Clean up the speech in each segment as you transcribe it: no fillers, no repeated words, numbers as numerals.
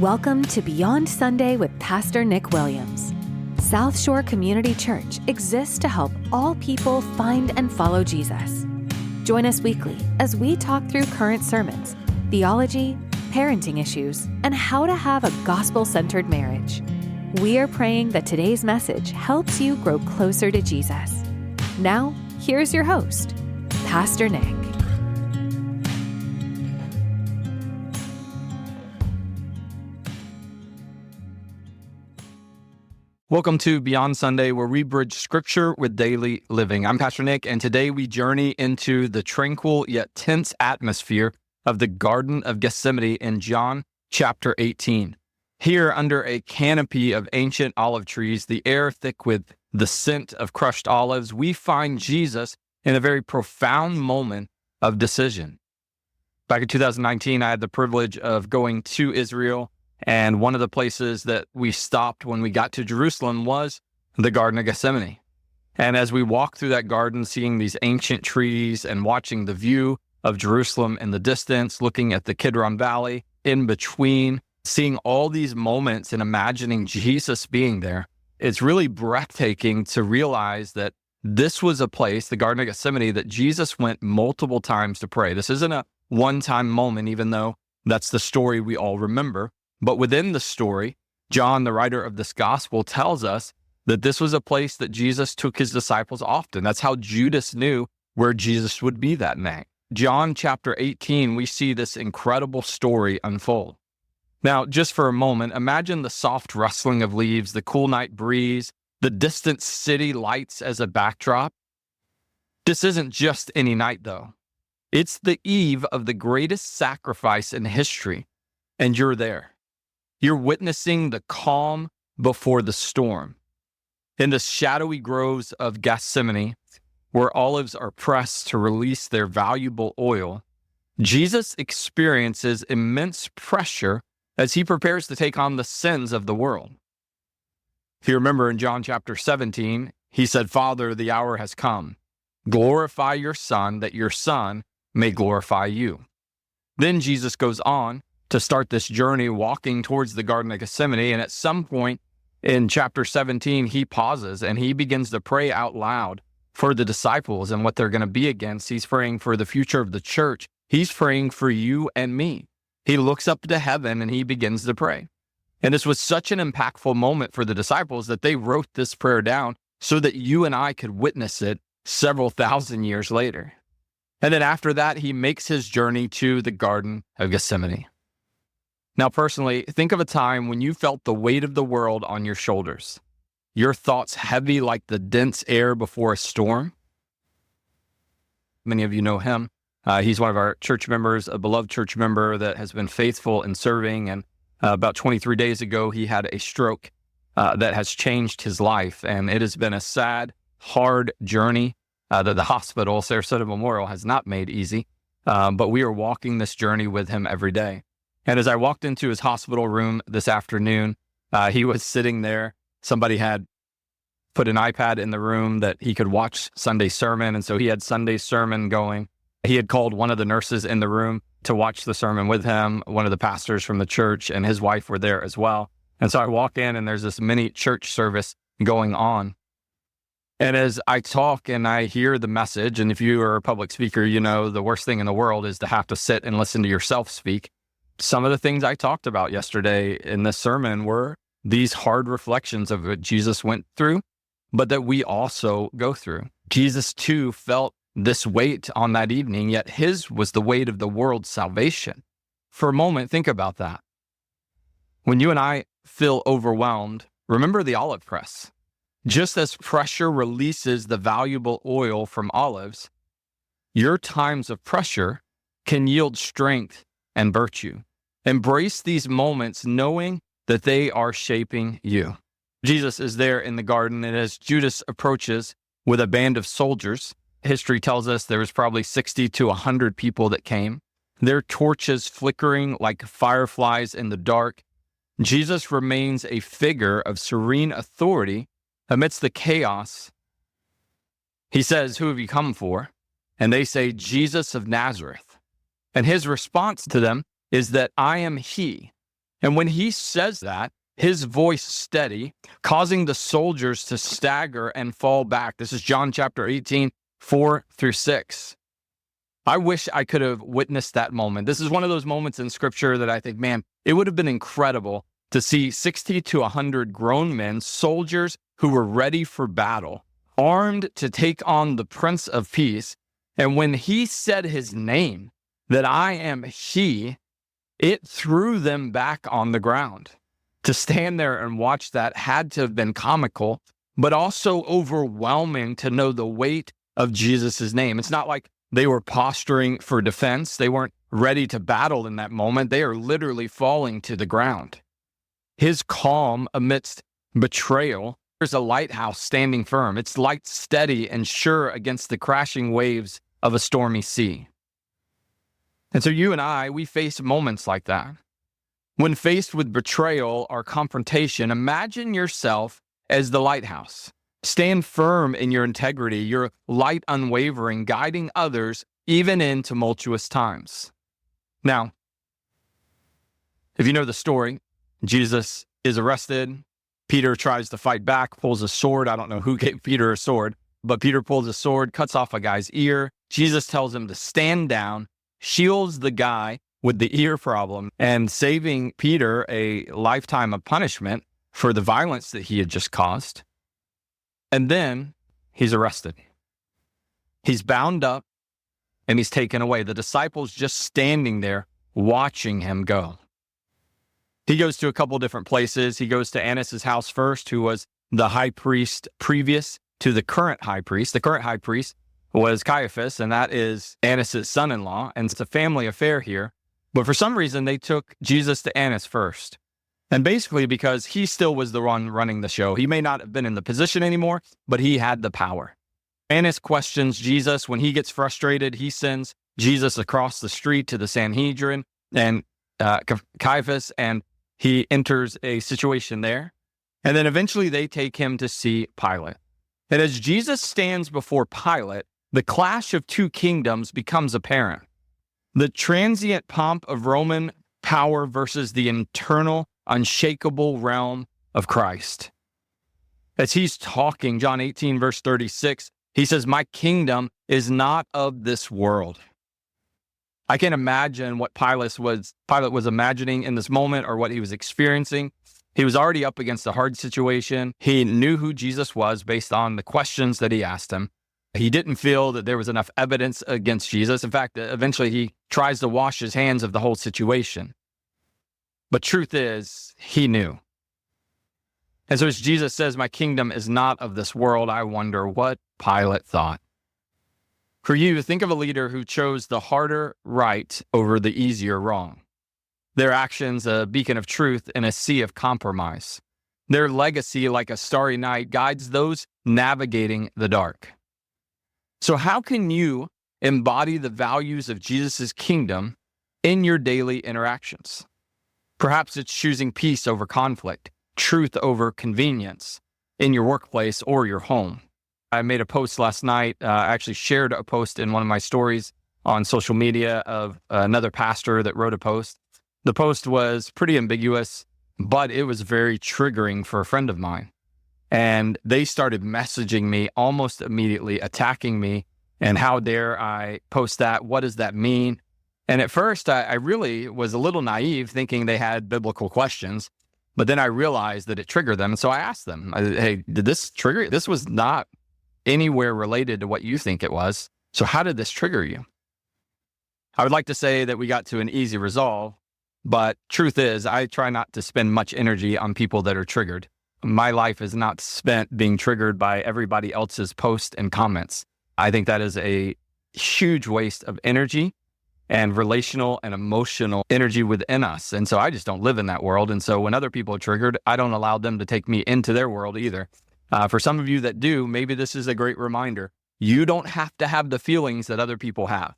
Welcome to Beyond Sunday with Pastor Nick Williams. South Shore Community Church exists to help all people find and follow Jesus. Join us weekly as we talk through current sermons, theology, parenting issues, and how to have a gospel-centered marriage. We are praying that today's message helps you grow closer to Jesus. Now, here's your host, Pastor Nick. Welcome to Beyond Sunday, where we bridge scripture with daily living. I'm Pastor Nick, and today we journey into the tranquil yet tense atmosphere of the Garden of Gethsemane in John chapter 18. Here, under a canopy of ancient olive trees, the air thick with the scent of crushed olives, we find Jesus in a very profound moment of decision. Back in 2019, I had the privilege of going to Israel, and one of the places that we stopped when we got to Jerusalem was the Garden of Gethsemane. And as we walked through that garden, seeing these ancient trees and watching the view of Jerusalem in the distance, looking at the Kidron Valley in between, seeing all these moments and imagining Jesus being there, it's really breathtaking to realize that this was a place, the Garden of Gethsemane, that Jesus went multiple times to pray. This isn't a one-time moment, even though that's the story we all remember. But within the story, John, the writer of this gospel, tells us that this was a place that Jesus took his disciples often. That's how Judas knew where Jesus would be that night. John chapter 18, we see this incredible story unfold. Now, just for a moment, imagine the soft rustling of leaves, the cool night breeze, the distant city lights as a backdrop. This isn't just any night, though. It's the eve of the greatest sacrifice in history, and you're there. You're witnessing the calm before the storm. In the shadowy groves of Gethsemane, where olives are pressed to release their valuable oil, Jesus experiences immense pressure as he prepares to take on the sins of the world. If you remember in John chapter 17, he said, "Father, the hour has come. Glorify your Son, that your Son may glorify you." Then Jesus goes on to start this journey walking towards the Garden of Gethsemane. And at some point in chapter 17, he pauses and he begins to pray out loud for the disciples and what they're going to be against. He's praying for the future of the church. He's praying for you and me. He looks up to heaven and he begins to pray. And this was such an impactful moment for the disciples that they wrote this prayer down so that you and I could witness it several thousand years later. And then after that, he makes his journey to the Garden of Gethsemane. Now, personally, think of a time when you felt the weight of the world on your shoulders, your thoughts heavy like the dense air before a storm. Many of you know him. He's one of our church members, a beloved church member that has been faithful in serving. And about 23 days ago, he had a stroke that has changed his life. And it has been a sad, hard journey that the hospital, Sarasota Memorial, has not made easy. But we are walking this journey with him every day. And as I walked into his hospital room this afternoon, he was sitting there. Somebody had put an iPad in the room that he could watch Sunday sermon. And so he had Sunday sermon going. He had called one of the nurses in the room to watch the sermon with him. One of the pastors from the church and his wife were there as well. And so I walk in and there's this mini church service going on. And as I talk and I hear the message, and if you are a public speaker, you know the worst thing in the world is to have to sit and listen to yourself speak. Some of the things I talked about yesterday in this sermon were these hard reflections of what Jesus went through, but that we also go through. Jesus too felt this weight on that evening, yet his was the weight of the world's salvation. For a moment, think about that. When you and I feel overwhelmed, remember the olive press. Just as pressure releases the valuable oil from olives, your times of pressure can yield strength and virtue. Embrace these moments knowing that they are shaping you. Jesus is there in the garden, and as Judas approaches with a band of soldiers, history tells us there was probably 60 to 100 people that came, their torches flickering like fireflies in the dark. Jesus remains a figure of serene authority amidst the chaos. He says, "Who have you come for?" And they say, "Jesus of Nazareth." And his response to them is that I am he. And when he says that, his voice steady, causing the soldiers to stagger and fall back. This is John chapter 18, 4-6. I wish I could have witnessed that moment. This is one of those moments in scripture that I think, man, it would have been incredible to see 60 to 100 grown men, soldiers who were ready for battle, armed to take on the Prince of Peace. And when he said his name, that I am he, it threw them back on the ground. To stand there and watch that had to have been comical, but also overwhelming to know the weight of Jesus' name. It's not like they were posturing for defense. They weren't ready to battle in that moment. They are literally falling to the ground. His calm amidst betrayal, there's a lighthouse standing firm. Its light steady and sure against the crashing waves of a stormy sea. And so you and I, we face moments like that. When faced with betrayal or confrontation, imagine yourself as the lighthouse. Stand firm in your integrity, your light unwavering, guiding others even in tumultuous times. Now, if you know the story, Jesus is arrested. Peter tries to fight back, pulls a sword. I don't know who gave Peter a sword, but Peter pulls a sword, cuts off a guy's ear. Jesus tells him to stand down, shields the guy with the ear problem, and saving Peter a lifetime of punishment for the violence that he had just caused. And then he's arrested. He's bound up and he's taken away. The disciples just standing there watching him go. He goes to a couple different places. He goes to Annas' house first, who was the high priest previous to the current high priest. The current high priest was Caiaphas, and that is Annas' son-in-law. And it's a family affair here. But for some reason, they took Jesus to Annas first. And basically because he still was the one running the show. He may not have been in the position anymore, but he had the power. Annas questions Jesus. When he gets frustrated, he sends Jesus across the street to the Sanhedrin and Caiaphas, and he enters a situation there. And then eventually they take him to see Pilate. And as Jesus stands before Pilate, the clash of two kingdoms becomes apparent. The transient pomp of Roman power versus the internal, unshakable realm of Christ. As he's talking, John 18, verse 36, he says, "My kingdom is not of this world." I can't imagine what Pilate was imagining in this moment or what he was experiencing. He was already up against a hard situation. He knew who Jesus was based on the questions that he asked him. He didn't feel that there was enough evidence against Jesus. In fact, eventually he tries to wash his hands of the whole situation. But truth is, he knew. And so as Jesus says, "My kingdom is not of this world," I wonder what Pilate thought. For you, think of a leader who chose the harder right over the easier wrong. Their actions, a beacon of truth in a sea of compromise. Their legacy, like a starry night, guides those navigating the dark. So how can you embody the values of Jesus' kingdom in your daily interactions? Perhaps it's choosing peace over conflict, truth over convenience in your workplace or your home. I made a post last night. I actually shared a post in one of my stories on social media of another pastor that wrote a post. The post was pretty ambiguous, but it was very triggering for a friend of mine. And they started messaging me almost immediately, attacking me. And how dare I post that? What does that mean? And at first, I really was a little naive, thinking they had biblical questions. But then I realized that it triggered them. And so I asked them, "Hey, did this trigger you? This was not anywhere related to what you think it was. So how did this trigger you?" I would like to say that we got to an easy resolve, but truth is, I try not to spend much energy on people that are triggered. My life is not spent being triggered by everybody else's posts and comments. I think that is a huge waste of energy and relational and emotional energy within us. And so I just don't live in that world. And so when other people are triggered, I don't allow them to take me into their world either. For some of you that do, maybe this is a great reminder. You don't have to have the feelings that other people have.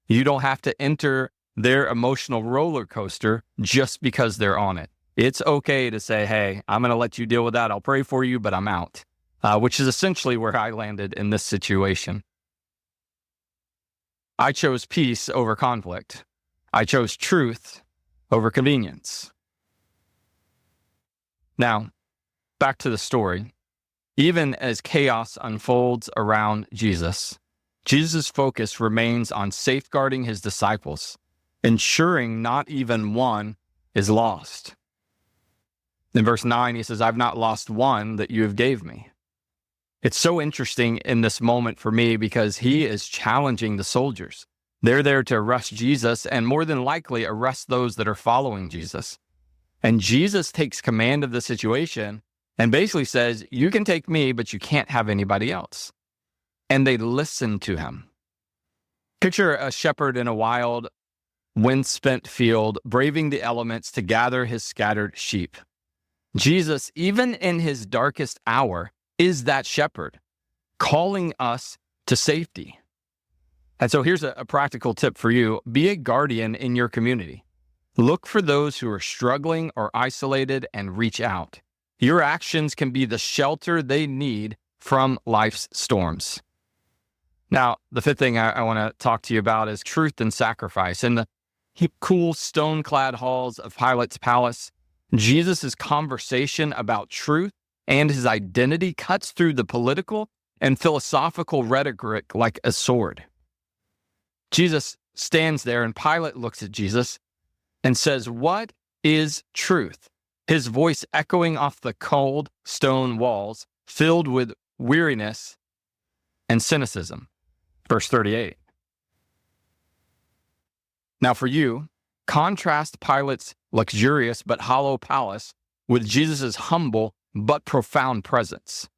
You don't have to enter their emotional roller coaster just because they're on it. It's okay to say, "Hey, I'm going to let you deal with that. I'll pray for you, but I'm out," which is essentially where I landed in this situation. I chose peace over conflict. I chose truth over convenience. Now, back to the story. Even as chaos unfolds around Jesus' focus remains on safeguarding his disciples, ensuring not even one is lost. In verse 9, he says, "I've not lost one that you have gave me." It's so interesting in this moment for me because he is challenging the soldiers. They're there to arrest Jesus and more than likely arrest those that are following Jesus. And Jesus takes command of the situation and basically says, "You can take me, but you can't have anybody else." And they listen to him. Picture a shepherd in a wild, wind-spent field, braving the elements to gather his scattered sheep. Jesus, even in his darkest hour, is that shepherd, calling us to safety. And so here's a practical tip for you. Be a guardian in your community. Look for those who are struggling or isolated and reach out. Your actions can be the shelter they need from life's storms. Now, the fifth thing I want to talk to you about is truth and sacrifice. In the cool stone-clad halls of Pilate's palace, Jesus' conversation about truth and his identity cuts through the political and philosophical rhetoric like a sword. Jesus stands there and Pilate looks at Jesus and says, "What is truth?" His voice echoing off the cold stone walls, filled with weariness and cynicism. Verse 38. Now for you, contrast Pilate's luxurious but hollow palace with Jesus' humble but profound presence.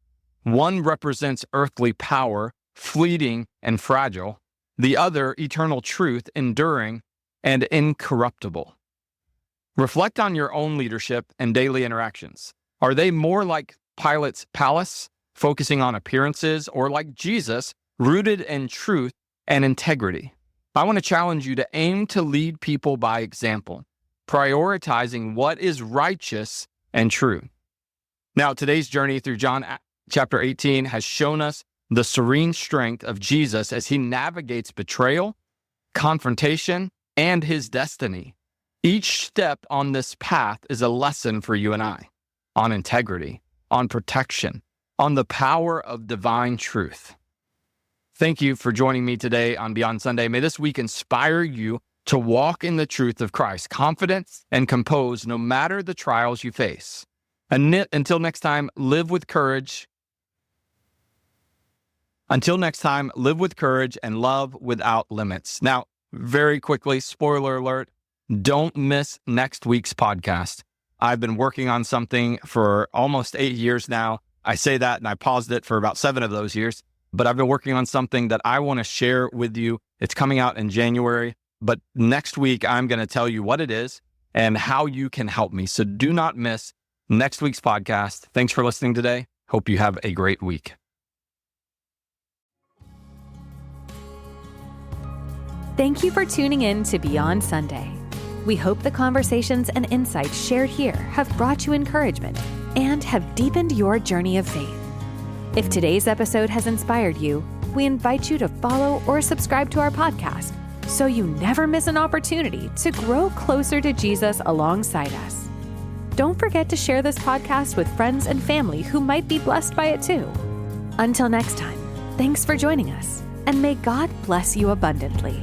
One represents earthly power, fleeting and fragile. The other, eternal truth, enduring and incorruptible. Reflect on your own leadership and daily interactions. Are they more like Pilate's palace, focusing on appearances, or like Jesus, rooted in truth and integrity? I want to challenge you to aim to lead people by example, prioritizing what is righteous and true. Now, today's journey through John chapter 18 has shown us the serene strength of Jesus as he navigates betrayal, confrontation, and his destiny. Each step on this path is a lesson for you and I on integrity, on protection, on the power of divine truth. Thank you for joining me today on Beyond Sunday. May this week inspire you to walk in the truth of Christ, confident and composed no matter the trials you face. Until next time, live with courage. Until next time, live with courage and love without limits. Now, very quickly, spoiler alert, don't miss next week's podcast. I've been working on something for almost 8 years now. I say that and I paused it for about 7 of those years, but I've been working on something that I want to share with you. It's coming out in January, but next week I'm going to tell you what it is and how you can help me. So do not miss next week's podcast. Thanks for listening today. Hope you have a great week. Thank you for tuning in to Beyond Sunday. We hope the conversations and insights shared here have brought you encouragement and have deepened your journey of faith. If today's episode has inspired you, we invite you to follow or subscribe to our podcast so you never miss an opportunity to grow closer to Jesus alongside us. Don't forget to share this podcast with friends and family who might be blessed by it too. Until next time, thanks for joining us, and may God bless you abundantly.